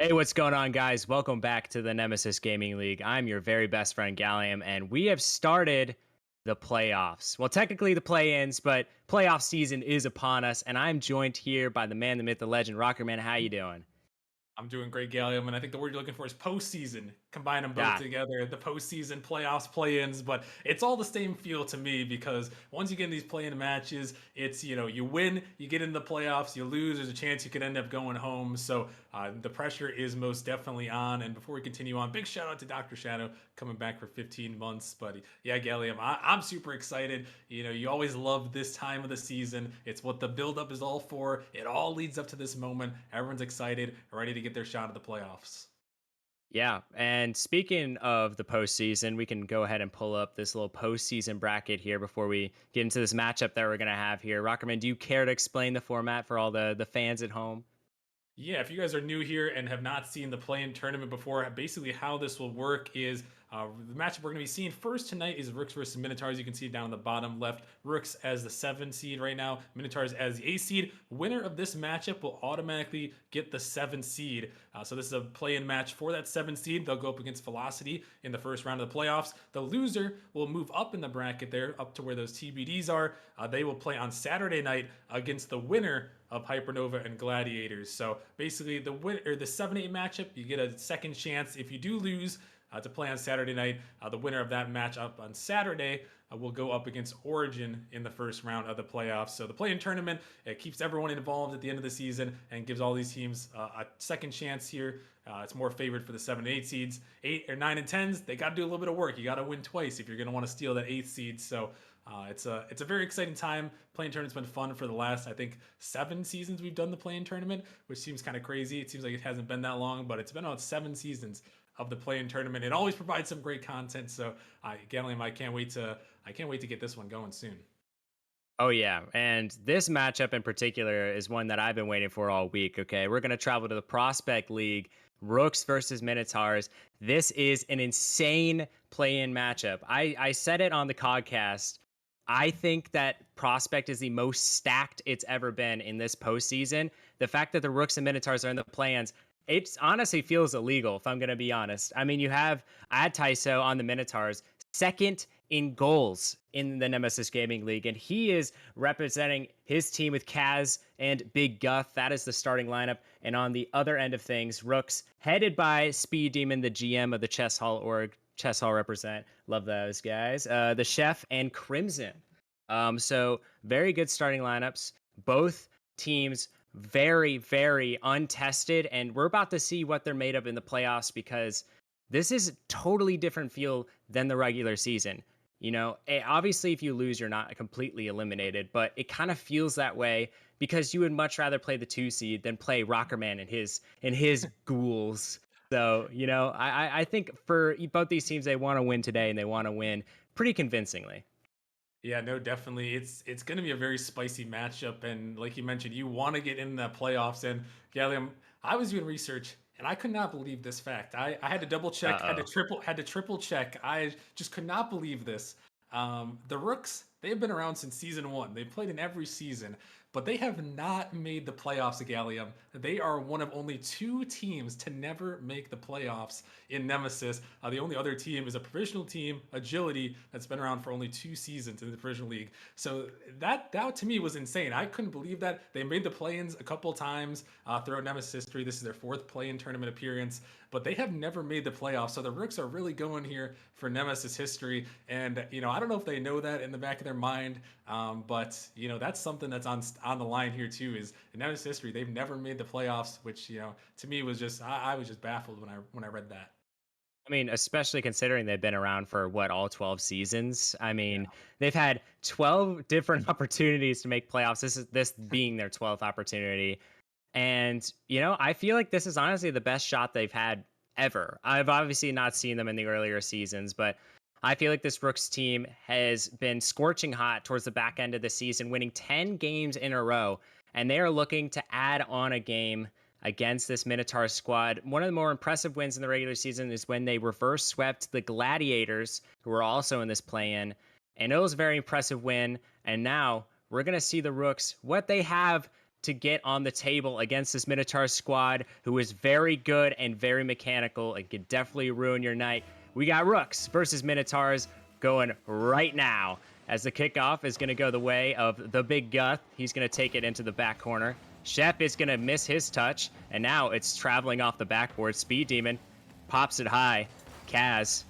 Hey, what's going on, guys? Welcome back to the Nemesis Gaming League. I'm your very best friend, Gallium, and we have started the playoffs. Well, technically the play-ins, but playoff season is upon us, and I'm joined here by the man, the myth, the legend, Rocker Man. How you doing? I'm doing great, Gallium, and I think the word you're looking for is postseason. Combine them both God, together, the postseason, playoffs, play-ins, but it's all the same feel to me because once you get in these play-in matches, it's you win, you get in the playoffs, you lose, there's a chance you could end up going home. So the pressure is most definitely on. And before we continue on, big shout out to Dr. Shadow coming back for 15 months. But yeah, Gallium, I'm super excited. You always love this time of the season. It's what the build-up is all for. It all leads up to this moment. Everyone's excited, ready to get their shot at the playoffs. yeah. And speaking of the postseason, we can go ahead and pull up this little postseason bracket here before we get into this matchup that we're gonna have here. Rockerman, do you care to explain the format for all the fans at home? Yeah, if you guys are new here and have not seen the play-in tournament before, basically how this will work is the matchup we're going to be seeing first tonight is Rooks versus Minotaurs. You can see down the bottom left, Rooks as the 7 seed right now, Minotaurs as the 8 seed. Winner of this matchup will automatically get the 7 seed. So this is a play-in match for that 7 seed. They'll go up against Velocity in the first round of the playoffs. The loser will move up in the bracket there, up to where those TBDs are. They will play on Saturday night against the winner of Hypernova and Gladiators. So basically, the win or the 7-8 matchup, you get a second chance if you do lose to play on Saturday night. The winner of that matchup on Saturday will go up against Origin in the first round of the playoffs. So the play-in tournament, it keeps everyone involved at the end of the season and gives all these teams a second chance here. It's more favored for the 7 and 8 seeds. 8 or 9 and 10s, they got to do a little bit of work. You got to win twice if you're going to want to steal that 8th seed. So it's a very exciting time. Playing tournament's been fun for the last, I think, 7 seasons we've done the playing tournament, which seems kind of crazy. It seems like it hasn't been that long, but it's been about 7 seasons of the play-in tournament. It always provides some great content. So, Gallium, I can't wait to get this one going soon. Oh yeah, and this matchup in particular is one that I've been waiting for all week. Okay, we're gonna travel to the Prospect League, Rooks versus Minotaurs. This is an insane play-in matchup. I said it on the podcast. I think that Prospect is the most stacked it's ever been in this postseason. The fact that the Rooks and Minotaurs are in the play-ins, it honestly feels illegal. If I'm gonna be honest, I mean you have AdTySo on the Minotaurs, second in goals in the Nemesis Gaming League, and he is representing his team with Kaz and BigGuth. That is the starting lineup. And on the other end of things, Rooks, headed by Speed Demon, the GM of the Chess Hall org. Chess Hall represent. Love those guys. The Chef and Crimson. So very good starting lineups. Both teams very, very untested, and we're about to see what they're made of in the playoffs because this is totally different feel than the regular season. Obviously, if you lose, you're not completely eliminated, but it kind of feels that way because you would much rather play the 2 seed than play Rockerman and his ghouls. So, I think for both these teams, they want to win today and they want to win pretty convincingly. Yeah, no, definitely. It's going to be a very spicy matchup, and like you mentioned, you want to get in the playoffs. And Gallium, I was doing research, and I could not believe this fact. I had to double check, Uh oh. had to triple check. I just could not believe this. The Rooks, they've been around since season 1. They've played in every season, but they have not made the playoffs at Gallium. They are one of only 2 teams to never make the playoffs in Nemesis. The only other team is a provisional team, Agility, that's been around for only 2 seasons in the provisional league. So that to me was insane. I couldn't believe that. They made the play-ins a couple times throughout Nemesis history. This is their 4th play-in tournament appearance, but they have never made the playoffs. So the Rooks are really going here for Nemesis history. And, I don't know if they know that in the back of their mind, but, that's something that's on the line here too, is in Nemesis history, they've never made the playoffs, which, to me was just, I was just baffled when I read that. I mean, especially considering they've been around for what, all 12 seasons. I Yeah. mean, they've had 12 different opportunities to make playoffs. This being their 12th opportunity. And, I feel like this is honestly the best shot they've had ever. I've obviously not seen them in the earlier seasons, but I feel like this Rooks team has been scorching hot towards the back end of the season, winning 10 games in a row. And they are looking to add on a game against this Minotaur squad. One of the more impressive wins in the regular season is when they reverse swept the Gladiators, who were also in this play in. And it was a very impressive win. And now we're going to see the Rooks, what they have to get on the table against this Minotaur squad, who is very good and very mechanical and could definitely ruin your night. We got Rooks versus Minotaurs going right now, as the kickoff is going to go the way of the BigGuth. He's going to take it into the back corner. Chef is going to miss his touch, and now it's traveling off the backboard. Speed Demon pops it high. Kaz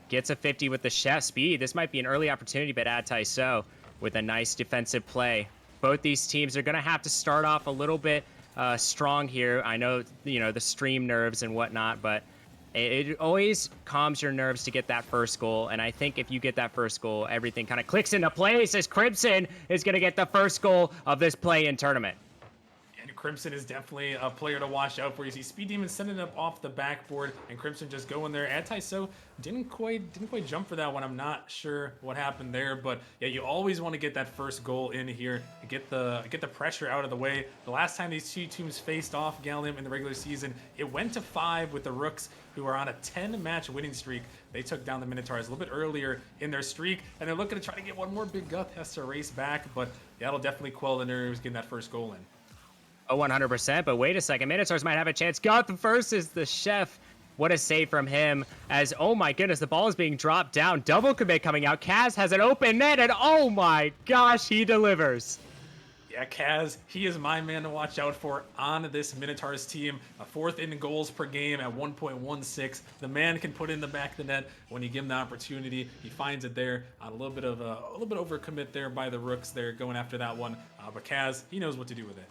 gets a 50 with the Chef speed. This might be an early opportunity, but AdTySo with a nice defensive play. Both these teams are going to have to start off a little bit strong here. I know, the stream nerves and whatnot, but it always calms your nerves to get that first goal. And I think if you get that first goal, everything kind of clicks into place as Crimson is going to get the first goal of this play-in tournament. Crimson is definitely a player to watch out for. You see Speed Demon sending it up off the backboard, and Crimson just going there. AdTySo didn't quite jump for that one. I'm not sure what happened there, but yeah, you always want to get that first goal in here, get the pressure out of the way. The last time these two teams faced off, Gallium, in the regular season, it went to 5 with the Rooks, who are on a 10-match winning streak. They took down the Minotaurs a little bit earlier in their streak, and they're looking to try to get one more. BigGuth has to race back, but that'll definitely quell the nerves getting that first goal in. Oh, 100%, but wait a second. Minotaurs might have a chance. Guth versus the Chef. What a save from him as, oh my goodness, the ball is being dropped down. Double commit coming out. Kaz has an open net, and oh my gosh, he delivers. Yeah, Kaz, he is my man to watch out for on this Minotaurs team. A 4th in goals per game at 1.16. The man can put in the back of the net when you give him the opportunity. He finds it there. A little bit overcommit there by the Rooks there going after that one. But Kaz, he knows what to do with it.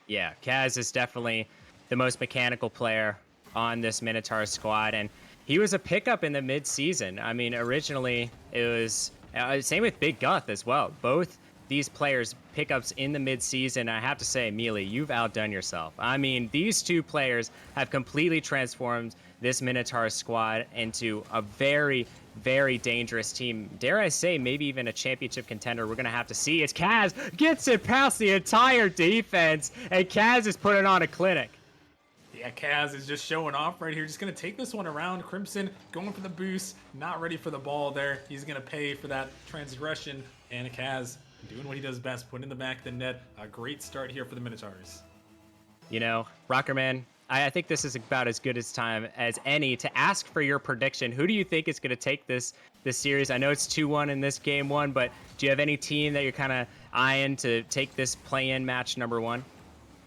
Yeah, Kaz is definitely the most mechanical player on this Minotaur squad, and he was a pickup in the mid-season. I mean, originally it was same with BigGuth as well. Both these players pickups in the mid-season. I have to say, Mealy, you've outdone yourself. I mean, these two players have completely transformed this Minotaur squad into a very, very dangerous team. Dare I say, maybe even a championship contender. We're going to have to see as Kaz gets it past the entire defense, and Kaz is putting on a clinic. Yeah, Kaz is just showing off right here. Just going to take this one around. Crimson going for the boost. Not ready for the ball there. He's going to pay for that transgression. And Kaz doing what he does best, putting in the back of the net. A great start here for the Minotaurs. Rockerman, I think this is about as good as time as any to ask for your prediction. Who do you think is going to take this series? I know it's 2-1 in this game 1, but do you have any team that you're kind of eyeing to take this play-in match number 1?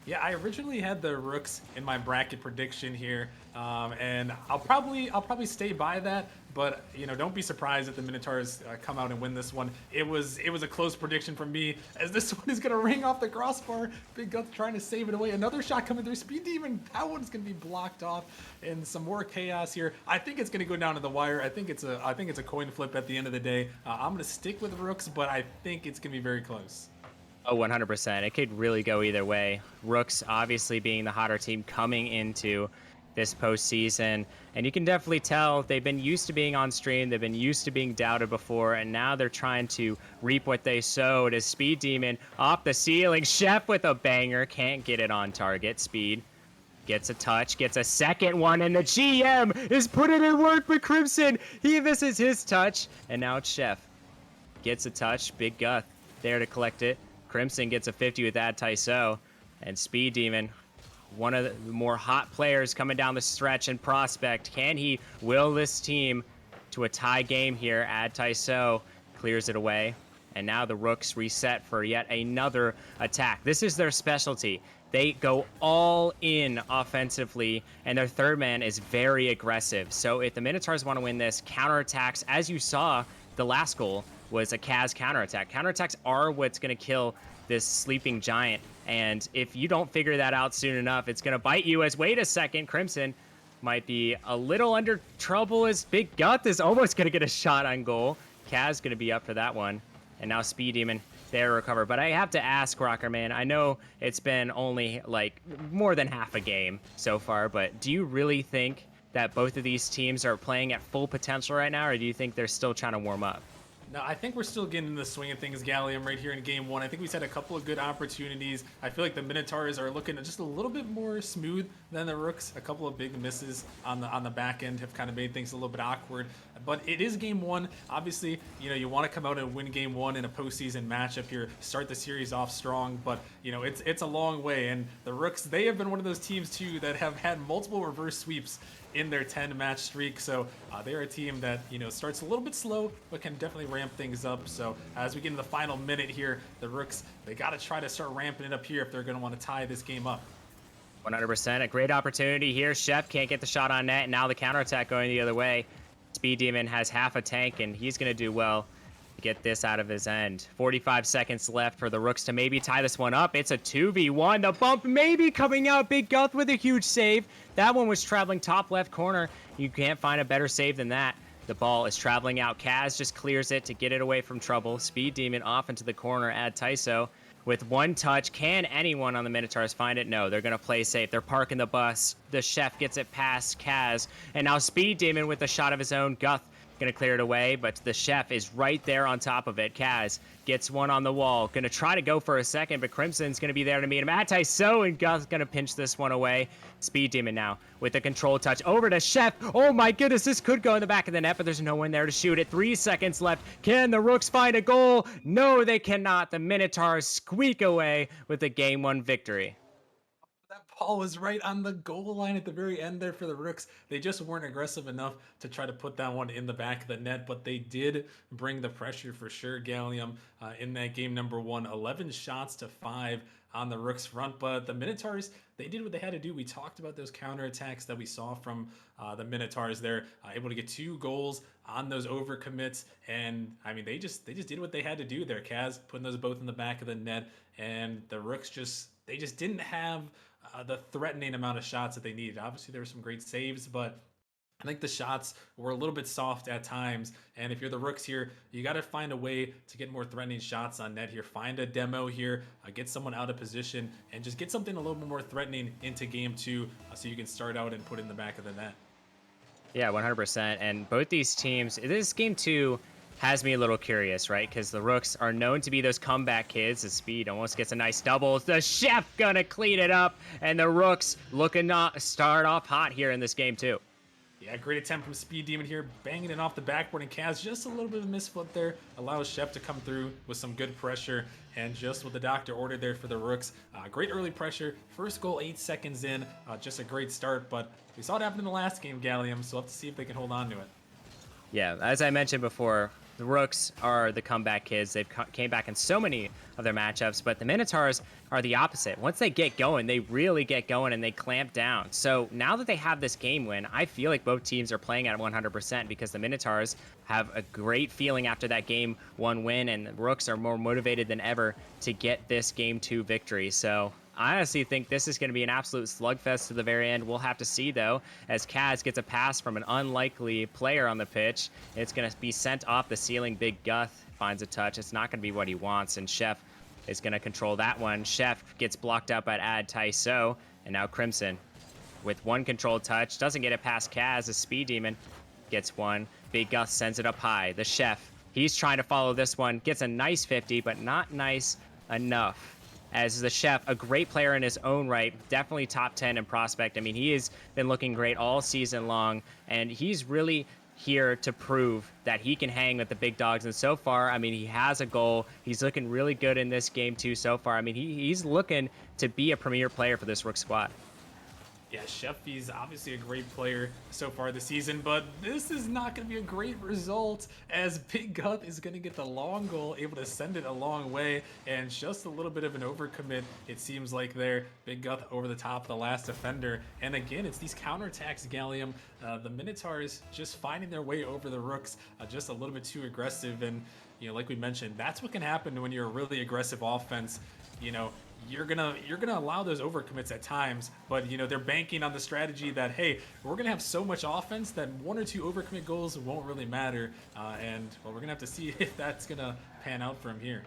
Yeah, I originally had the Rooks in my bracket prediction here, and I'll probably stay by that. But don't be surprised if the Minotaurs come out and win this one. It was a close prediction from me, as this one is gonna ring off the crossbar. BigGuth trying to save it away. Another shot coming through. Speed Demon, that one's gonna be blocked off, and some more chaos here. I think it's gonna go down to the wire. I think it's a coin flip at the end of the day. I'm gonna stick with Rooks, but I think it's gonna be very close. Oh, 100%. It could really go either way. Rooks obviously being the hotter team coming into this postseason, and you can definitely tell they've been used to being on stream, they've been used to being doubted before, and now they're trying to reap what they sowed. As Speed Demon off the ceiling, Chef with a banger, can't get it on target. Speed gets a touch, gets a second one, and the GM is putting in work with Crimson. He misses his touch, and now it's Chef. Gets a touch, BigGuth there to collect it. Crimson gets a 50 with AdTySo, and Speed Demon, one of the more hot players coming down the stretch and prospect. Can he will this team to a tie game here? AdTySo clears it away, and now the Rooks reset for yet another attack. This is their specialty. They go all in offensively, and their third man is very aggressive. So if the Minotaurs want to win this, counterattacks, as you saw, the last goal was a Kaz counterattack. Counterattacks are what's going to kill this sleeping giant, and if you don't figure that out soon enough, it's going to bite you. As wait a second, Crimson might be a little under trouble as BigGuth is almost going to get a shot on goal. Kaz going to be up for that one, and now Speed Demon there to recover. But I have to ask, Rockerman, I know it's been only like more than half a game so far, but do you really think that both of these teams are playing at full potential right now, or do you think they're still trying to warm up? No, I think we're still getting in the swing of things, Gallium, right here in game 1. I think we've had a couple of good opportunities. I feel like the Minotaurs are looking just a little bit more smooth than the Rooks. A couple of big misses on the back end have kind of made things a little bit awkward. But it is game one. Obviously, you want to come out and win game one in a postseason matchup here, start the series off strong. But it's a long way, and the Rooks, they have been one of those teams too that have had multiple reverse sweeps in their 10-match streak. So they're a team that starts a little bit slow, but can definitely ramp things up. So as we get into the final minute here, the Rooks, they got to try to start ramping it up here if they're going to want to tie this game up. 100%. A great opportunity here. Chef can't get the shot on net, and now the counterattack going the other way. Speed Demon has half a tank, and he's going to do well to get this out of his end. 45 seconds left for the Rooks to maybe tie this one up. It's a 2v1. The bump maybe coming out. BigGuth with a huge save. That one was traveling top left corner. You can't find a better save than that. The ball is traveling out. Kaz just clears it to get it away from trouble. Speed Demon off into the corner. AdTySo with one touch. Can anyone on the Minotaurs find it? No, they're going to play safe. They're parking the bus. The Chef gets it past Kaz. And now Speed Demon with a shot of his own. Guth going to clear it away, but the Chef is right there on top of it. Kaz gets one on the wall. Going to try to go for a second, but Crimson's going to be there to meet him. AdTySo, and Guth's going to pinch this one away. Speed Demon now with the control touch over to Chef. Oh my goodness, this could go in the back of the net, but there's no one there to shoot it. 3 seconds left. Can the Rooks find a goal? No, they cannot. The Minotaurs squeak away with the game 1 victory. That ball was right on the goal line at the very end there for the Rooks. They just weren't aggressive enough to try to put that one in the back of the net, but they did bring the pressure for sure, Gallium, in that game number 1. 11 shots to 5 on the Rooks front, but the Minotaurs, they did what they had to do. We talked about those counterattacks that we saw from the Minotaurs. They're able to get 2 goals on those overcommits, and I mean, they just did what they had to do there. Kaz putting those both in the back of the net, and the Rooks they just didn't have the threatening amount of shots that they needed. Obviously, there were some great saves, but I think the shots were a little bit soft at times. And if you're the Rooks here, you got to find a way to get more threatening shots on net here. Find a demo here, get someone out of position, and just get something a little bit more threatening into game 2 so you can start out and put it in the back of the net. Yeah, 100%. And both these teams, this game 2 has me a little curious, right? Because the Rooks are known to be those comeback kids. The Speed almost gets a nice double. The Chef gonna clean it up, and the Rooks looking to start off hot here in this game too. Yeah, great attempt from Speed Demon here, banging it off the backboard, and Kaz just a little bit of a misfoot there, allows Chef to come through with some good pressure, and just what the doctor ordered there for the Rooks. Great early pressure, first goal 8 seconds in, just a great start, but we saw it happen in the last game, Gallium, so we'll have to see if they can hold on to it. Yeah, as I mentioned before, the Rooks are the comeback kids. They've came back in so many of their matchups, but the Minotaurs are the opposite. Once they get going, they really get going and they clamp down. So now that they have this game win, I feel like both teams are playing at 100% because the Minotaurs have a great feeling after that game 1 win, and the Rooks are more motivated than ever to get this game 2 victory. So I honestly think this is going to be an absolute slugfest to the very end. We'll have to see, though, as Kaz gets a pass from an unlikely player on the pitch. It's going to be sent off the ceiling. BigGuth finds a touch. It's not going to be what he wants, and Chef is going to control that one. Chef gets blocked up at AdTySo, and now Crimson with one controlled touch. Doesn't get it past Kaz. The Speed Demon gets one. BigGuth sends it up high. The Chef, he's trying to follow this one. Gets a nice 50, but not nice enough. As the Chef, a great player in his own right, definitely top 10 in prospect. I mean, he has been looking great all season long, and he's really here to prove that he can hang with the big dogs. And so far, I mean, he has a goal. He's looking really good in this game too so far. I mean, he's looking to be a premier player for this Rook squad. Yeah, Chef, he's obviously a great player so far this season, but this is not going to be a great result as BigGuth is going to get the long goal, able to send it a long way, and just a little bit of an overcommit, it seems like there. BigGuth over the top of the last defender, and again, it's these counterattacks, Gallium. The Minotaurs just finding their way over the Rooks, just a little bit too aggressive, and like we mentioned, that's what can happen when you're a really aggressive offense. You're gonna allow those overcommits at times, but they're banking on the strategy that, hey, we're gonna have so much offense that 1 or 2 overcommit goals won't really matter, and well, we're gonna have to see if that's gonna pan out from here.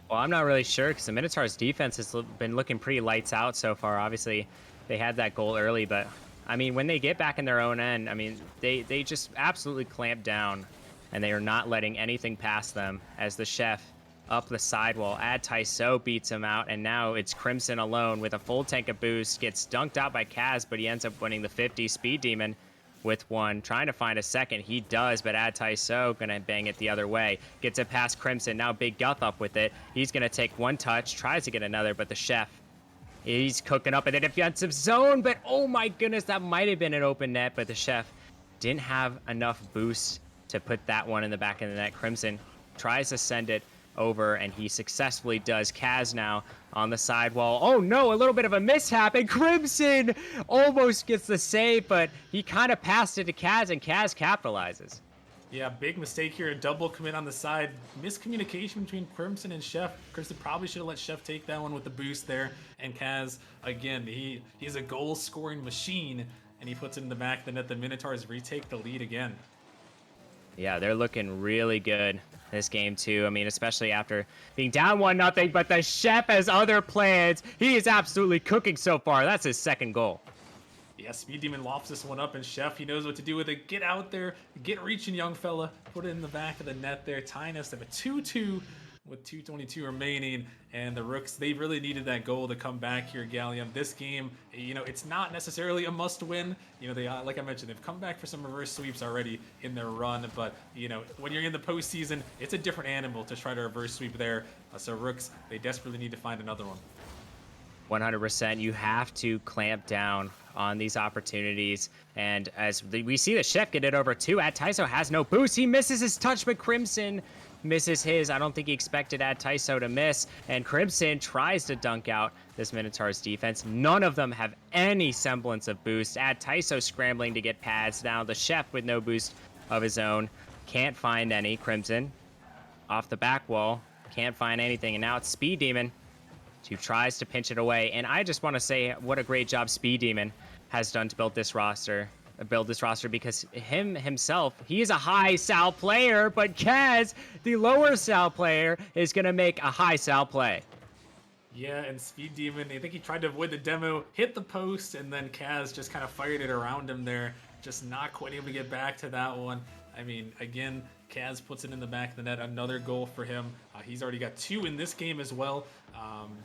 Well, I'm not really sure because the Minotaurs defense has been looking pretty lights out so far. Obviously, they had that goal early, but I mean, when they get back in their own end, I mean, they just absolutely clamp down, and they are not letting anything pass them as the Chef up the sidewall. AdTySo beats him out, and now it's Crimson alone with a full tank of boost. Gets dunked out by Kaz, but he ends up winning the 50. Speed Demon with one, trying to find a second. He does, but AdTySo gonna bang it the other way. Gets it past Crimson. Now BigGuth up with it. He's gonna take one touch, tries to get another, but the chef, he's cooking up in the defensive zone. But oh my goodness, that might have been an open net, but the chef didn't have enough boost to put that one in the back of the net. Crimson tries to send it over, and he successfully does. Kaz now on the sidewall. Oh no, a little bit of a mishap, and Crimson almost gets the save, but he kind of passed it to Kaz, and Kaz capitalizes. Yeah, big mistake here. A double commit on the side. Miscommunication between Crimson and Chef. Crimson probably should have let Chef take that one with the boost there. And Kaz, again, he's a goal-scoring machine, and he puts it in the back of the net. The Minotaurs retake the lead again. Yeah, they're looking really good this game too. I mean, especially after being down 1-0, but the chef has other plans. He is absolutely cooking so far. That's his second goal. Yeah, Speed Demon lofts this one up, and Chef, he knows what to do with it. Get out there, get reaching, young fella. Put it in the back of the net there. Tying us at a 2-2 with 2:22 remaining. And the Rooks, they really needed that goal to come back here, Gallium. This game, you know, it's not necessarily a must-win. You know, they, like I mentioned, they've come back for some reverse sweeps already in their run. But, you know, when you're in the postseason, it's a different animal to try to reverse sweep there. So Rooks, they desperately need to find another one. 100%. You have to clamp down on these opportunities. And as we see the chef get it over too, AdTySo has no boost. He misses his touch, but Crimson misses his. I don't think he expected AdTySo to miss. And Crimson tries to dunk out this Minotaurs defense. None of them have any semblance of boost. AdTySo scrambling to get pads. Now the chef with no boost of his own. Can't find any. Crimson off the back wall. Can't find anything. And now it's Speed Demon who tries to pinch it away. And I just want to say what a great job Speed Demon has done to build this roster, because himself, he is a high sal player, but Kaz, the lower sal player, is going to make a high sal play. Yeah, and Speed Demon, I think he tried to avoid the demo, hit the post, and then Kaz just kind of fired it around him there. Just not quite able to get back to that one. I mean, again, Kaz puts it in the back of the net. Another goal for him. He's already got 2 in this game as well.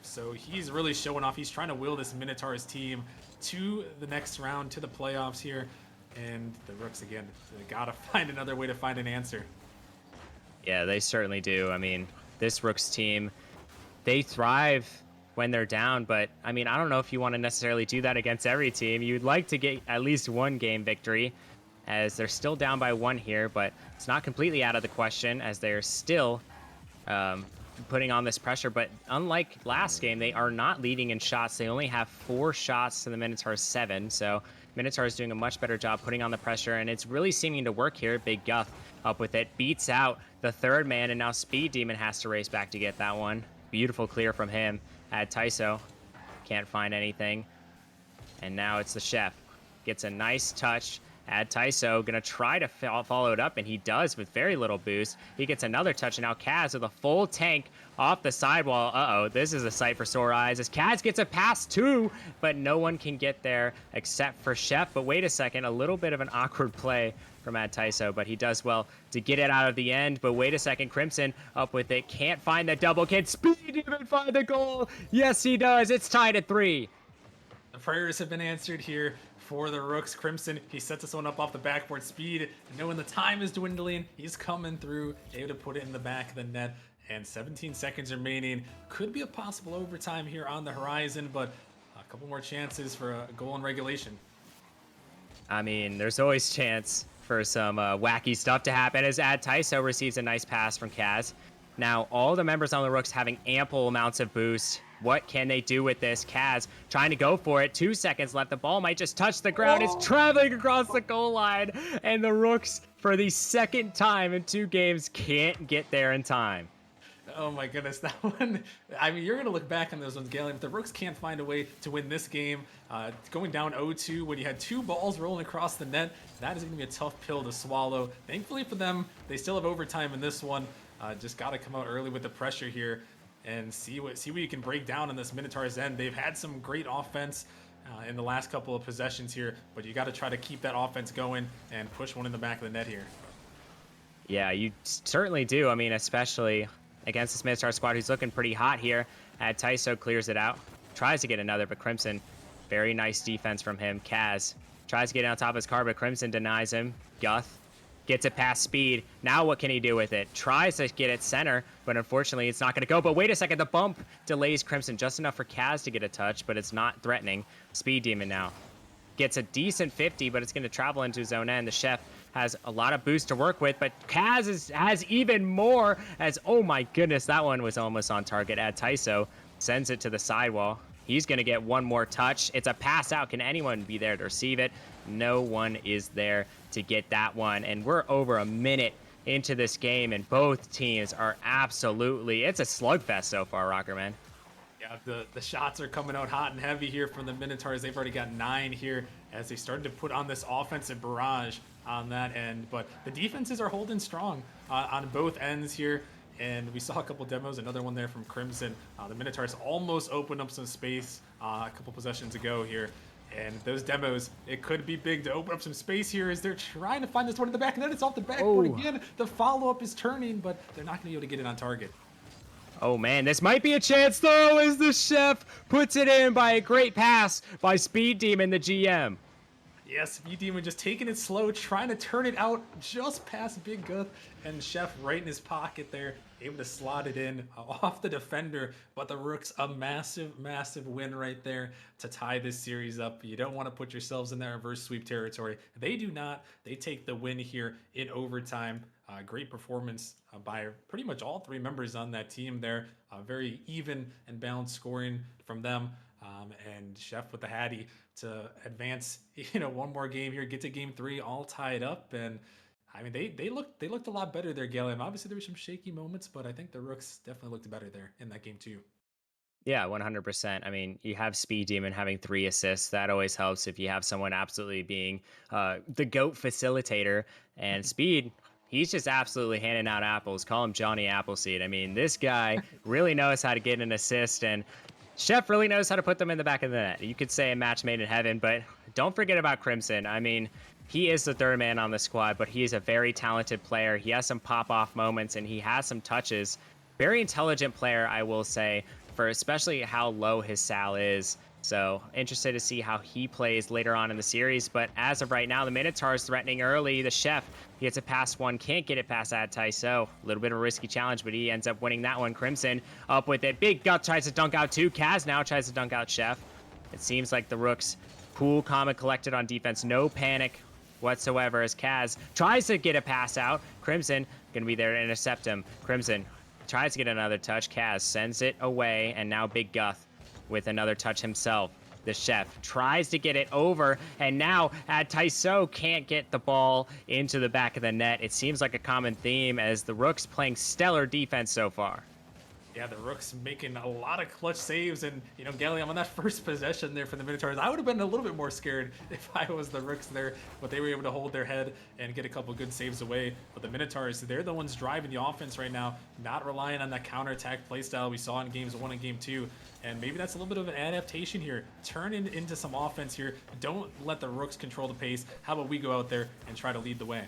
So he's really showing off. He's trying to will this Minotaurs team to the next round, to the playoffs here. And the Rooks, again, they got to find another way to find an answer. Yeah, they certainly do. I mean, this Rooks team, they thrive when they're down, but I mean, I don't know if you want to necessarily do that against every team. You'd like to get at least one game victory, as they're still down by 1 here, but it's not completely out of the question, as they're still putting on this pressure. But unlike last game, they are not leading in shots. They only have 4 shots to the Minotaurs 7, so Minotaurs doing a much better job putting on the pressure, and it's really seeming to work here. BigGuth up with it, beats out the third man, and now Speed Demon has to race back to get that one. Beautiful clear from him. AdTySo can't find anything, and now it's the chef. Gets a nice touch. AdTySo gonna try to follow it up, and he does with very little boost. He gets another touch, and now Kaz with a full tank off the sidewall. Uh-oh, this is a sight for sore eyes, as Kaz gets a pass too, but no one can get there except for Chef. But wait a second, a little bit of an awkward play from AdTySo, but he does well to get it out of the end. But wait a second, Crimson up with it, can't find the double. Can Speed even find the goal? Yes, he does. It's tied at 3. The prayers have been answered here for the Rooks. Crimson, he sets this one up off the backboard. Speed, knowing the time is dwindling, he's coming through, able to put it in the back of the net. And 17 seconds remaining. Could be a possible overtime here on the horizon, but a couple more chances for a goal in regulation. I mean, there's always chance for some wacky stuff to happen, as AdTySo receives a nice pass from Kaz. Now, all the members on the Rooks having ample amounts of boost. What can they do with this? Kaz trying to go for it. 2 seconds left. The ball might just touch the ground. It's traveling across the goal line. And the Rooks, for the second time in 2 games, can't get there in time. Oh my goodness, that one. I mean, you're going to look back on those ones, Galen. If the Rooks can't find a way to win this game, going down 0-2 when you had 2 balls rolling across the net, that is going to be a tough pill to swallow. Thankfully for them, they still have overtime in this one. Just got to come out early with the pressure here and see what you can break down on this Minotaurs end. They've had some great offense in the last couple of possessions here, but you got to try to keep that offense going and push one in the back of the net here. Yeah, you certainly do. I mean, especially against this Minotaur squad who's looking pretty hot here. AdTySo clears it out, tries to get another, but Crimson, very nice defense from him. Kaz Tries to get on top of his car, but Crimson denies him. Guth gets it past Speed. Now what can he do with it? Tries to get it center, but unfortunately it's not going to go. But wait a second, the bump delays Crimson just enough for Kaz to get a touch, but it's not threatening. Speed Demon now gets a decent 50, but it's going to travel into his own end. The Chef has a lot of boost to work with, but Kaz has even more as, oh my goodness, that one was almost on target. AdTySo sends it to the sidewall. He's going to get one more touch. It's a pass out. Can anyone be there to receive it? No one is there to get that one. And we're over a minute into this game, and both teams are absolutely, it's a slugfest so far, Rocker Man. Yeah, the shots are coming out hot and heavy here from the Minotaurs. They've already got 9 here as they started to put on this offensive barrage on that end. But the defenses are holding strong on both ends here. And we saw a couple demos, another one there from Crimson. The Minotaurs almost opened up some space a couple possessions ago here. And those demos, it could be big to open up some space here as they're trying to find this one in the back. And then it's off the backboard again. The follow-up is turning, but they're not going to be able to get it on target. Oh man, this might be a chance though, as the Chef puts it in by a great pass by Speed Demon, the GM. Yes, Speed Demon just taking it slow, trying to turn it out just past BigGuth, and Chef right in his pocket there, able to slot it in off the defender. But the Rooks, a massive, massive win right there to tie this series up. You don't want to put yourselves in that reverse sweep territory. They do not. They take the win here in overtime. Great performance by pretty much all 3 members on that team there. Very even and balanced scoring from them. And Chef with the Hattie to advance, one more game here, get to game 3, all tied up. And I mean, they looked a lot better there, Gallium. Obviously, there were some shaky moments, but I think the Rooks definitely looked better there in that game too. Yeah, 100%. I mean, you have Speed Demon having 3 assists. That always helps if you have someone absolutely being the GOAT facilitator. And Speed, he's just absolutely handing out apples. Call him Johnny Appleseed. I mean, this guy really knows how to get an assist, and Chef really knows how to put them in the back of the net. You could say a match made in heaven, but don't forget about Crimson. I mean, he is the 3rd man on the squad, but he is a very talented player. He has some pop-off moments, and he has some touches. Very intelligent player, I will say, for especially how low his sal is. So interested to see how he plays later on in the series. But as of right now, the Minotaurs threatening early. The Chef gets it past one, can't get it past AdTySo. A little bit of a risky challenge, but he ends up winning that one. Crimson up with it. BigGuth tries to dunk out too. Kaz now tries to dunk out Chef. It seems like the Rooks cool, calm, and collected on defense. No panic whatsoever as Kaz tries to get a pass out. Crimson going to be there to intercept him. Crimson tries to get another touch. Kaz sends it away, and now BigGuth with another touch himself. The Chef tries to get it over, and now AdTySo can't get the ball into the back of the net. It seems like a common theme as the Rooks playing stellar defense so far. Yeah, the Rooks making a lot of clutch saves, and Gallium on that first possession there for the Minotaurs, I would have been a little bit more scared if I was the Rooks there, but they were able to hold their head and get a couple good saves away. But the Minotaurs, they're the ones driving the offense right now, not relying on that counterattack playstyle we saw in games 1 and game 2. And maybe that's a little bit of an adaptation here. Turn it into some offense here. Don't let the Rooks control the pace. How about we go out there and try to lead the way?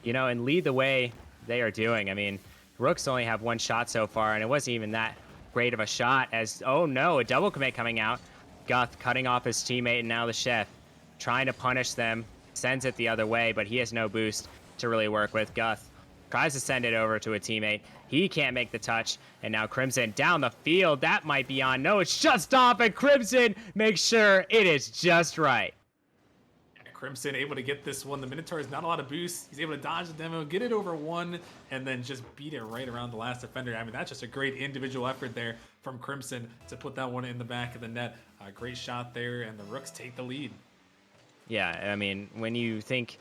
And lead the way they are doing. I mean, Rooks only have 1 shot so far, and it wasn't even that great of a shot as, oh no, a double commit coming out. Guth cutting off his teammate, and now the Chef trying to punish them. Sends it the other way, but he has no boost to really work with. Guth tries to send it over to a teammate. He can't make the touch, and now Crimson down the field. That might be on. No, it's just off, and Crimson makes sure it is just right. Crimson able to get this one. The Minotaurs, not a lot of boost. He's able to dodge the demo, get it over 1, and then just beat it right around the last defender. I mean, that's just a great individual effort there from Crimson to put that one in the back of the net. Great shot there, and the Rooks take the lead. Yeah, I mean, when you think,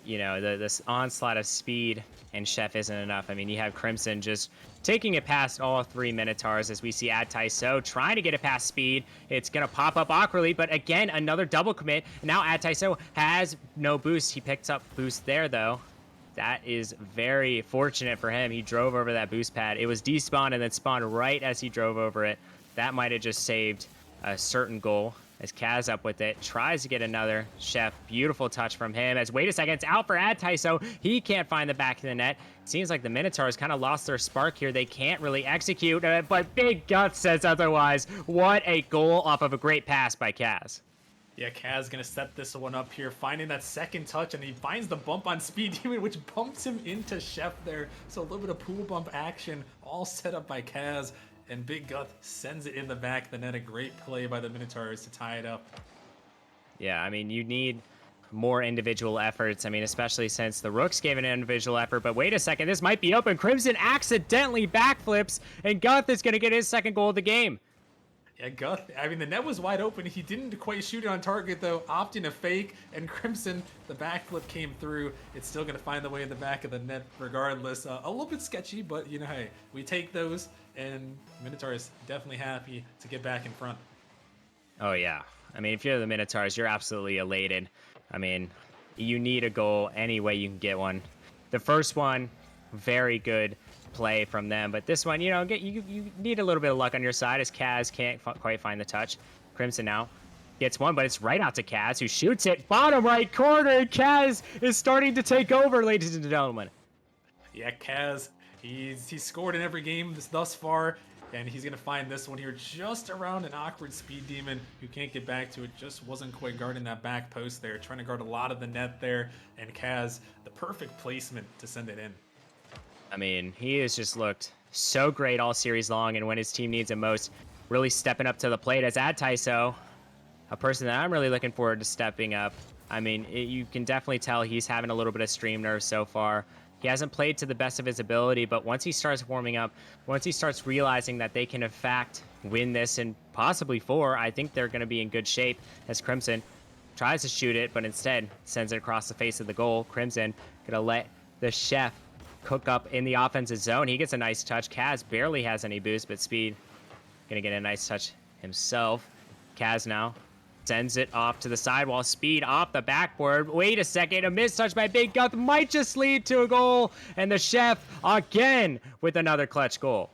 this onslaught of speed and Chef isn't enough. I mean, you have Crimson just taking it past all 3 Minotaurs as we see AdTySo trying to get it past Speed. It's going to pop up awkwardly, but again, another double commit. Now AdTySo has no boost. He picks up boost there, though. That is very fortunate for him. He drove over that boost pad. It was despawned and then spawned right as he drove over it. That might have just saved a certain goal. As Kaz up with it, tries to get another. Chef, beautiful touch from him. As wait a second, it's out for AdTySo. He can't find the back of the net. It seems like the Minotaurs kind of lost their spark here. They can't really execute, but BigGuth says otherwise. What a goal off of a great pass by Kaz. Yeah, Kaz gonna set this one up here, finding that second touch, and he finds the bump on Speed Demon, which bumps him into Chef there. So a little bit of pool bump action, all set up by Kaz, and BigGuth sends it in the back of the net. A great play by the Minotaurs to tie it up. Yeah, I mean, you need more individual efforts. I mean, especially since the Rooks gave an individual effort. But wait a second, this might be open. Crimson accidentally backflips, and Guth is going to get his second goal of the game. Yeah, Guth, I mean, the net was wide open. He didn't quite shoot it on target, though, opting a fake, and Crimson, the backflip came through. It's still going to find the way in the back of the net regardless. A little bit sketchy, but, you know, hey, we take those, and Minotaur is definitely happy to get back in front. Oh, yeah. I mean, if you're the Minotaurs, you're absolutely elated. I mean, you need a goal any way you can get one. The first one, very good play from them, but this one, you know, you need a little bit of luck on your side as Kaz can't quite find the touch. Crimson now gets one, but it's right out to Kaz, who shoots it bottom right corner, and Kaz is starting to take over, ladies and gentlemen. Yeah, Kaz, he's scored in every game thus far, and he's gonna find this one here just around an awkward Speed Demon who can't get back to it. Just wasn't quite guarding that back post there, trying to guard a lot of the net there, and Kaz, the perfect placement to send it in. I mean, he has just looked so great all series long, and when his team needs him most, really stepping up to the plate as AdTySo, a person that I'm really looking forward to stepping up. I mean, you can definitely tell he's having a little bit of stream nerves so far. He hasn't played to the best of his ability, but once he starts warming up, once he starts realizing that they can, in fact, win this and possibly 4, I think they're going to be in good shape as Crimson tries to shoot it, but instead sends it across the face of the goal. Crimson going to let the Chef cook up in the offensive zone. He gets a nice touch. Kaz barely has any boost, but Speed gonna get a nice touch himself. Kaz now sends it off to the side while Speed off the backboard. Wait a second, a mistouch by BigGuth might just lead to a goal, and the Chef again with another clutch goal.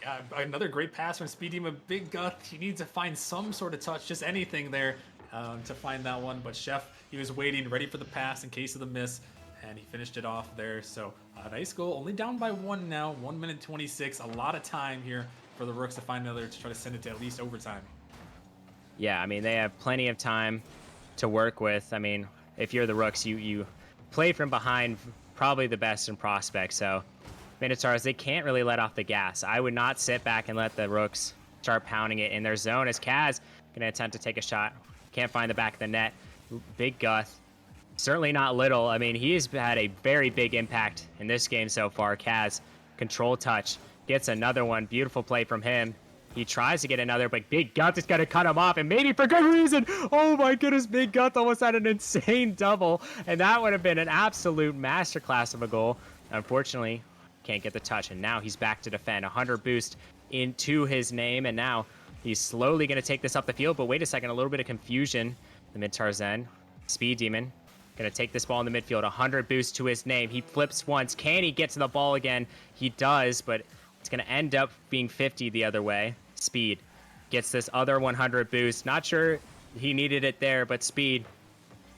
Yeah, another great pass from Speed Demon. BigGuth, he needs to find some sort of touch, just anything there to find that one. But Chef, he was waiting, ready for the pass in case of the miss, and he finished it off there. So a nice goal, only down by 1 now, 1 minute 26. A lot of time here for the Rooks to find another to try to send it to at least overtime. Yeah, I mean, they have plenty of time to work with. I mean, if you're the Rooks, you play from behind probably the best in prospect. So Minotaurs, they can't really let off the gas. I would not sit back and let the Rooks start pounding it in their zone as Kaz going to attempt to take a shot. Can't find the back of the net. BigGuth, certainly not little. I mean, he's had a very big impact in this game so far. Kaz, control touch, gets another one. Beautiful play from him. He tries to get another, but BigGuth is going to cut him off, and maybe for good reason. Oh my goodness, BigGuth almost had an insane double, and that would have been an absolute masterclass of a goal. Unfortunately, can't get the touch, and now he's back to defend. 100 boost into his name, and now he's slowly going to take this up the field, but wait a second, a little bit of confusion. The mid-Tarzan, Speed Demon, going to take this ball in the midfield. 100 boost to his name. He flips once. Can he get to the ball again? He does, but it's going to end up being 50 the other way. Speed gets this other 100 boost. Not sure he needed it there, but Speed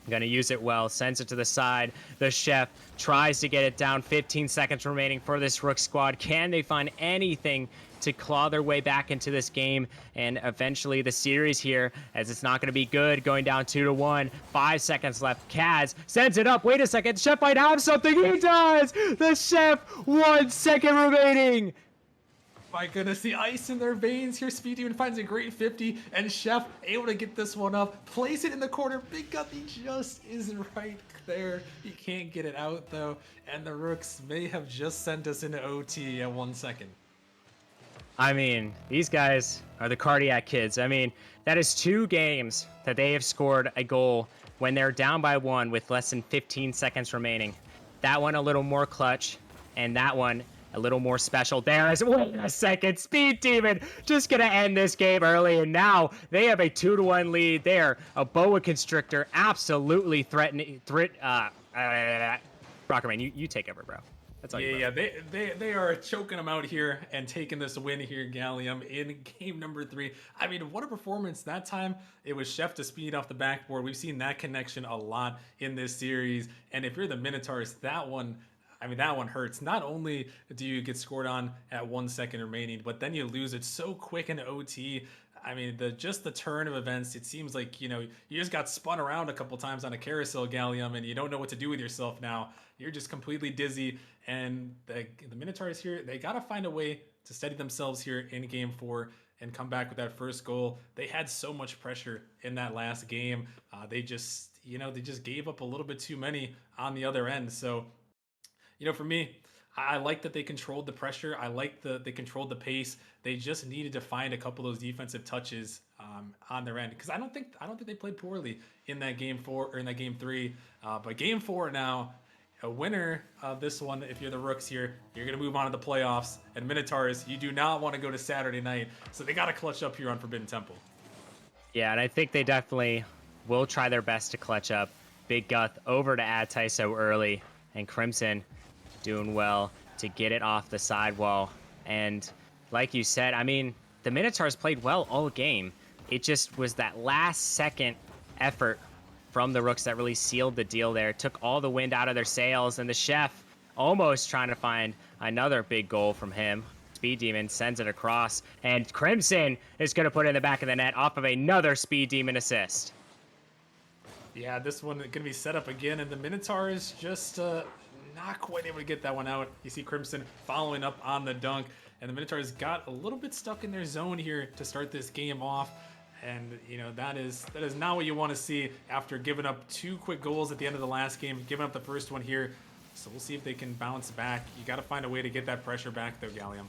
going to use it well. Sends it to the side. The Chef tries to get it down. 15 seconds remaining for this Rook squad. Can they find anything to claw their way back into this game and eventually the series here, as it's not going to be good, going down 2-1. 5 seconds left. Kaz sends it up. Wait a second. Chef might have something. He does. The Chef, 1 second remaining. My goodness, the ice in their veins here. Speed Demon finds a great 50, and Chef able to get this one up, place it in the corner. BigGuth, he just isn't right there. He can't get it out though, and the Rooks may have just sent us into OT at 1 second. I mean, these guys are the cardiac kids. I mean, that is 2 games that they have scored a goal when they're down by 1 with less than 15 seconds remaining. That one a little more clutch, and that one a little more special. There is, wait a second, Speed Demon just gonna end this game early, and now they have a 2-1 lead. There, a boa constrictor absolutely threatening. Rockerman, you take over, bro. That's all Yeah, they are choking them out here and taking this win here, Gallium, in game number 3. I mean, what a performance that time. It was Chef to Speed off the backboard. We've seen that connection a lot in this series, and if you're the Minotaurs, that one, I mean, that one hurts. Not only do you get scored on at 1 second remaining, but then you lose it so quick in OT. I mean, just the turn of events, it seems like, you just got spun around a couple times on a carousel, Gallium, and you don't know what to do with yourself now. You're just completely dizzy. And the Minotaurs here, they got to find a way to steady themselves here in game 4 and come back with that first goal. They had so much pressure in that last game. They just, they just gave up a little bit too many on the other end. So, for me, I like that they controlled the pressure. I like they controlled the pace. They just needed to find a couple of those defensive touches on their end, because I don't think they played poorly in that game 4 or in that game 3. But game 4 now, a winner of this one, if you're the Rooks here, you're gonna move on to the playoffs. And Minotaurs, you do not want to go to Saturday night, so they got to clutch up here on Forbidden Temple. Yeah, and I think they definitely will try their best to clutch up. BigGuth over to AdTySo early, and Crimson doing well to get it off the sidewall. And like you said, I mean, the Minotaurs played well all game. It just was that last second effort from the Rooks that really sealed the deal there. Took all the wind out of their sails, and the chef almost trying to find another big goal from him. Speed Demon sends it across, and Crimson is going to put it in the back of the net off of another Speed Demon assist. Yeah, this one going to be set up again, and the Minotaurs just not quite able to get that one out. You see Crimson following up on the dunk, and the Minotaurs got a little bit stuck in their zone here to start this game off. And that is not what you want to see after giving up 2 quick goals at the end of the last game, giving up the first one here. So we'll see if they can bounce back. You got to find a way to get that pressure back, though, Gallium.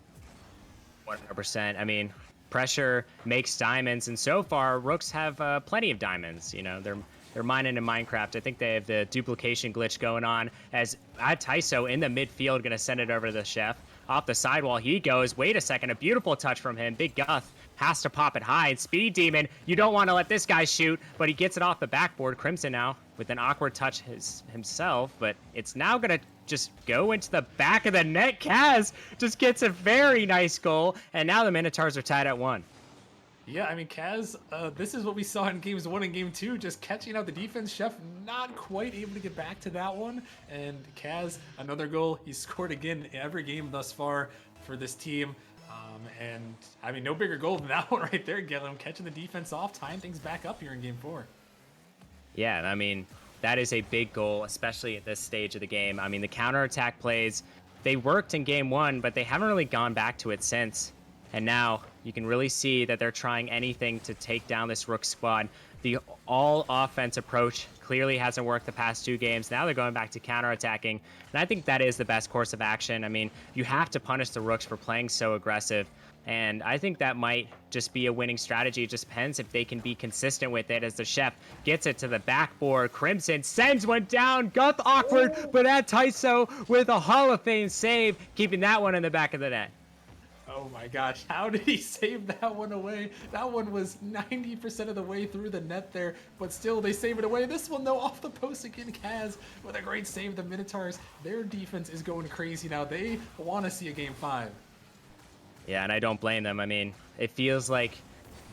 100%. I mean, pressure makes diamonds, and so far Rooks have plenty of diamonds. They're mining in Minecraft. I think they have the duplication glitch going on, as AdTySo in the midfield going to send it over to the chef. Off the sidewall he goes. Wait a second, a beautiful touch from him. BigGuth has to pop it high, and Speed Demon, you don't want to let this guy shoot, but he gets it off the backboard. Crimson now with an awkward touch himself, but it's now going to just go into the back of the net. Kaz just gets a very nice goal, and now the Minotaurs are tied at 1. Yeah, I mean, Kaz, this is what we saw in games 1 and game 2, just catching out the defense. Chef not quite able to get back to that one. And Kaz, another goal. He's scored again every game thus far for this team. And, I mean, no bigger goal than that one right there, Gillum, catching the defense off, tying things back up here in game 4. Yeah, I mean, that is a big goal, especially at this stage of the game. I mean, the counterattack plays, they worked in game 1, but they haven't really gone back to it since. And now you can really see that they're trying anything to take down this Rook squad. The all-offense approach clearly hasn't worked the past 2 games. Now they're going back to counterattacking, and I think that is the best course of action. I mean, you have to punish the Rooks for playing so aggressive, and I think that might just be a winning strategy. It just depends if they can be consistent with it, as the chef gets it to the backboard. Crimson sends one down. Guth awkward, but AdTySo with a Hall of Fame save, keeping that one in the back of the net. Oh my gosh, how did he save that one away? That one was 90% of the way through the net there, but still they save it away. This one though, off the post again, Kaz with a great save. The Minotaurs, their defense is going crazy now. They want to see a game 5. Yeah, and I don't blame them. I mean, it feels like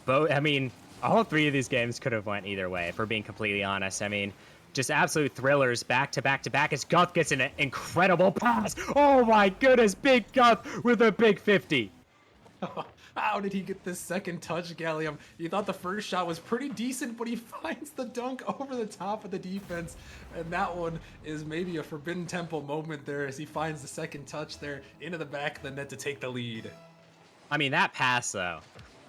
all 3 of these games could have went either way, if we're being completely honest. I mean, just absolute thrillers back to back to back, as Guth gets an incredible pass. Oh my goodness, BigGuth with a big 50. How did he get this second touch, Gallium? You thought the first shot was pretty decent, but he finds the dunk over the top of the defense. And that one is maybe a Forbidden Temple moment there, as he finds the second touch there into the back of the net to take the lead. I mean, that pass, though,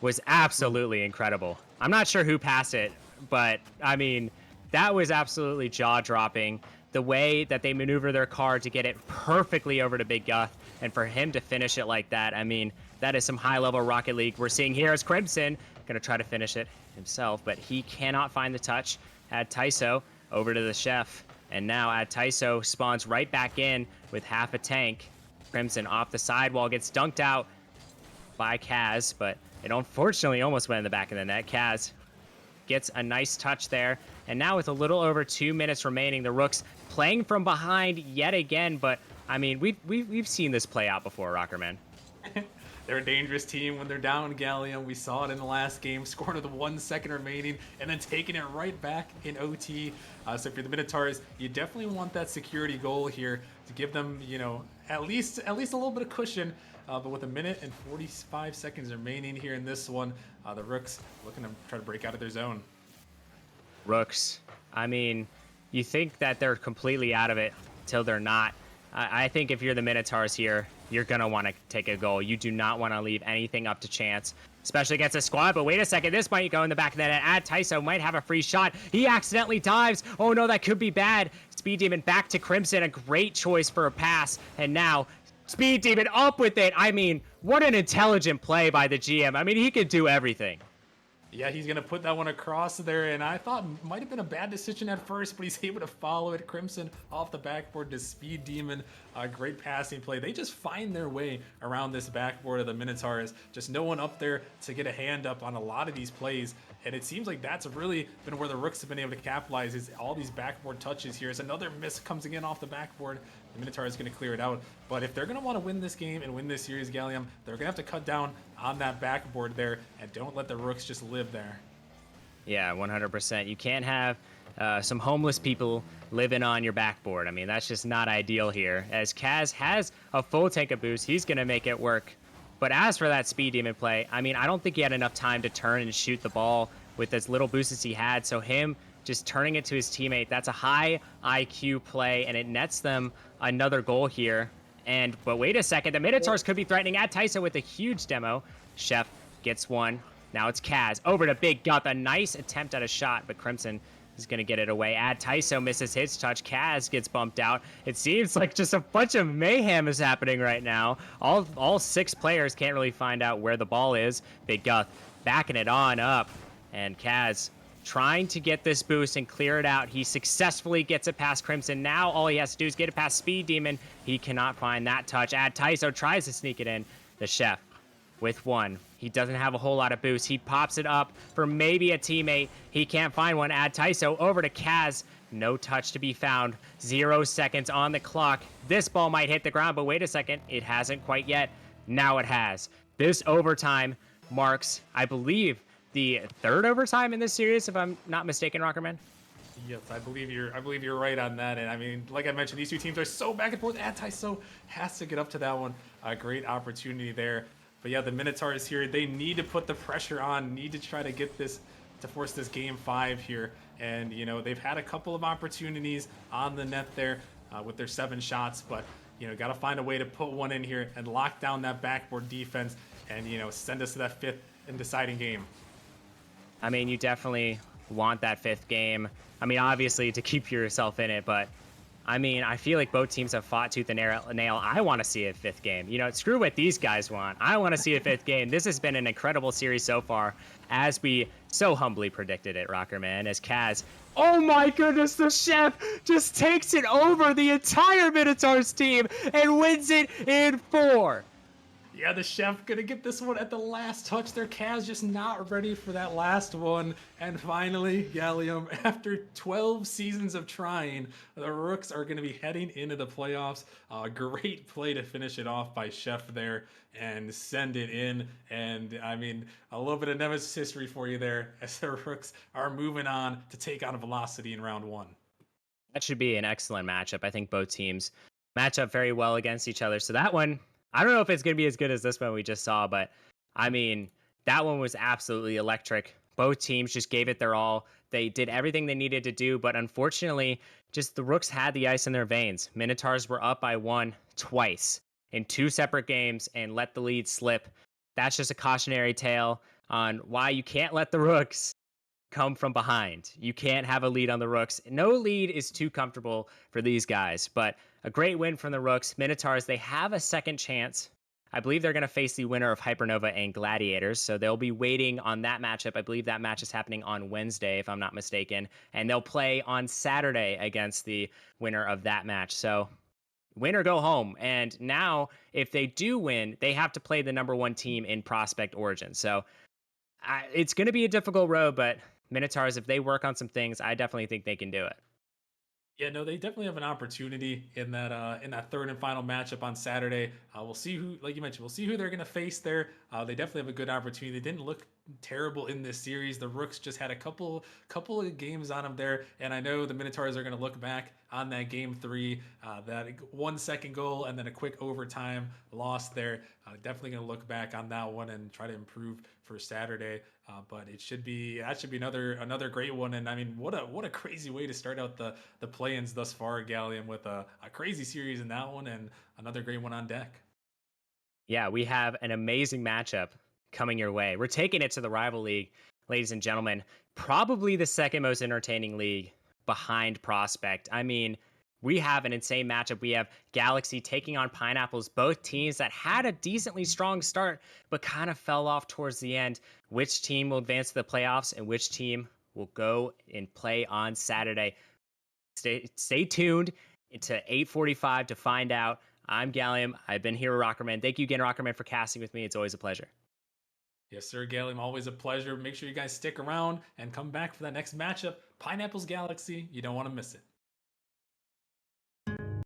was absolutely incredible. I'm not sure who passed it, but, I mean, that was absolutely jaw-dropping. The way that they maneuver their car to get it perfectly over to BigGuth, and for him to finish it like that, I mean, that is some high-level Rocket League we're seeing here, as Crimson going to try to finish it himself, but he cannot find the touch. AdTySo over to the chef, and now AdTySo spawns right back in with half a tank. Crimson off the sidewall, gets dunked out by Kaz, but it unfortunately almost went in the back of the net. Kaz gets a nice touch there, and now with a little over 2 minutes remaining, the Rooks playing from behind yet again, but I mean, we've seen this play out before, Rockerman. They're a dangerous team when they're down, Gallium. We saw it in the last game, scoring with 1 second remaining and then taking it right back in OT. So for the Minotaurs, you definitely want that security goal here to give them, at least a little bit of cushion. But with a minute and 45 seconds remaining here in this one, the Rooks looking to try to break out of their zone. Rooks. I mean, you think that they're completely out of it till they're not. I think if you're the Minotaurs here, you're going to want to take a goal. You do not want to leave anything up to chance, especially against a squad. But wait a second, this might go in the back of the net. AdTySo might have a free shot. He accidentally dives. Oh no, that could be bad. Speed Demon back to Crimson, a great choice for a pass. And now Speed Demon up with it. I mean, what an intelligent play by the GM. I mean, he could do everything. Yeah, he's going to put that one across there, and I thought might have been a bad decision at first, but he's able to follow it. Crimson off the backboard to Speed Demon. Great passing play. They just find their way around this backboard of the Minotaurs. Just no one up there to get a hand up on a lot of these plays, and it seems like that's really been where the Rooks have been able to capitalize, is all these backboard touches here. As another miss comes again off the backboard, the Minotaur is going to clear it out. But if they're going to want to win this game and win this series, Gallium, they're going to have to cut down on that backboard there and don't let the Rooks just live there. Yeah, 100%. You can't have some homeless people living on your backboard. I mean, that's just not ideal here. As Kaz has a full tank of boost, he's going to make it work. But as for that Speed Demon play, I mean, I don't think he had enough time to turn and shoot the ball with as little boost as he had. So him just turning it to his teammate, that's a high IQ play, and it nets them another goal here. But wait a second, the Minotaurs could be threatening AdTySo with a huge demo. Chef gets one. Now it's Kaz over to BigGuth. A nice attempt at a shot, but Crimson is going to get it away. AdTySo misses his touch. Kaz gets bumped out. It seems like just a bunch of mayhem is happening right now. All 6 players can't really find out where the ball is. BigGuth backing it on up. And Kaz trying to get this boost and clear it out. He successfully gets it past Crimson. Now all he has to do is get it past Speed Demon. He cannot find that touch. AdTySo tries to sneak it in. The Chef with one. He doesn't have a whole lot of boost. He pops it up for maybe a teammate. He can't find one. AdTySo over to Kaz. No touch to be found. 0 seconds on the clock. This ball might hit the ground, but wait a second. It hasn't quite yet. Now it has. This overtime marks, I believe, the 3rd overtime in this series, if I'm not mistaken, Rockerman. Yes, I believe you're right on that. And I mean, like I mentioned, these two teams are so back and forth. AdTySo has to get up to that one. A great opportunity there. But yeah, the Minotaurs here, they need to put the pressure on, need to try to get this, to force this game 5 here. And, you know, they've had a couple of opportunities on the net there with their 7 shots, but, you know, got to find a way to put one in here and lock down that backboard defense and, you know, send us to that 5th and deciding game. I mean, you definitely want that 5th game. I mean, obviously to keep yourself in it, but I mean, I feel like both teams have fought tooth and nail. I want to see a 5th game. You know, screw what these guys want. I want to see a 5th game. This has been an incredible series so far, as we so humbly predicted it, Rockerman, as Kaz. Oh my goodness, the Chef just takes it over the entire Minotaurs team and wins it in 4. Yeah, the Chef gonna get this one at the last touch there. Kaz just not ready for that last one. And finally, Gallium, after 12 seasons of trying, the Rooks are gonna be heading into the playoffs. Great play to finish it off by Chef there and send it in. And I mean, a little bit of Nemesis history for you there as the Rooks are moving on to take on Velocity in round 1. That should be an excellent matchup. I think both teams match up very well against each other. So that one, I don't know if it's going to be as good as this one we just saw, but I mean, that one was absolutely electric. Both teams just gave it their all. They did everything they needed to do, but unfortunately, just the Rooks had the ice in their veins. Minotaurs were up by 1 twice in 2 separate games and let the lead slip. That's just a cautionary tale on why you can't let the Rooks come from behind. You can't have a lead on the Rooks. No lead is too comfortable for these guys, but a great win from the Rooks. Minotaurs, they have a second chance. I believe they're going to face the winner of Hypernova and Gladiators, so they'll be waiting on that matchup. I believe that match is happening on Wednesday, if I'm not mistaken, and they'll play on Saturday against the winner of that match. So win or go home. And now, if they do win, they have to play the number 1 team in Prospect Origin. So it's going to be a difficult road, but Minotaurs, if they work on some things, I definitely think they can do it. Yeah, no, they definitely have an opportunity in that 3rd and final matchup on Saturday. We'll see who, like you mentioned, we'll see who they're going to face there. They definitely have a good opportunity. They didn't look terrible in this series. The Rooks just had a couple of games on them there, and I know the Minotaurs are going to look back on that game 3, that 1 second goal and then a quick overtime loss there. Definitely going to look back on that one and try to improve for Saturday. But it should be another great one. And I mean, what a crazy way to start out the play-ins thus far, Gallium, with a crazy series in that one and another great one on deck. Yeah, we have an amazing matchup coming your way. We're taking it to the rival league, ladies and gentlemen. Probably the second most entertaining league behind Prospect. I mean, we have an insane matchup. We have Galaxy taking on Pineapples, both teams that had a decently strong start, but kind of fell off towards the end. Which team will advance to the playoffs and which team will go and play on Saturday? Stay tuned to 8:45 to find out. I'm Gallium. I've been here with Rockerman. Thank you again, Rockerman, for casting with me. It's always a pleasure. Yes, sir, Gallium. Always a pleasure. Make sure you guys stick around and come back for that next matchup. Pineapples Galaxy. You don't want to miss it.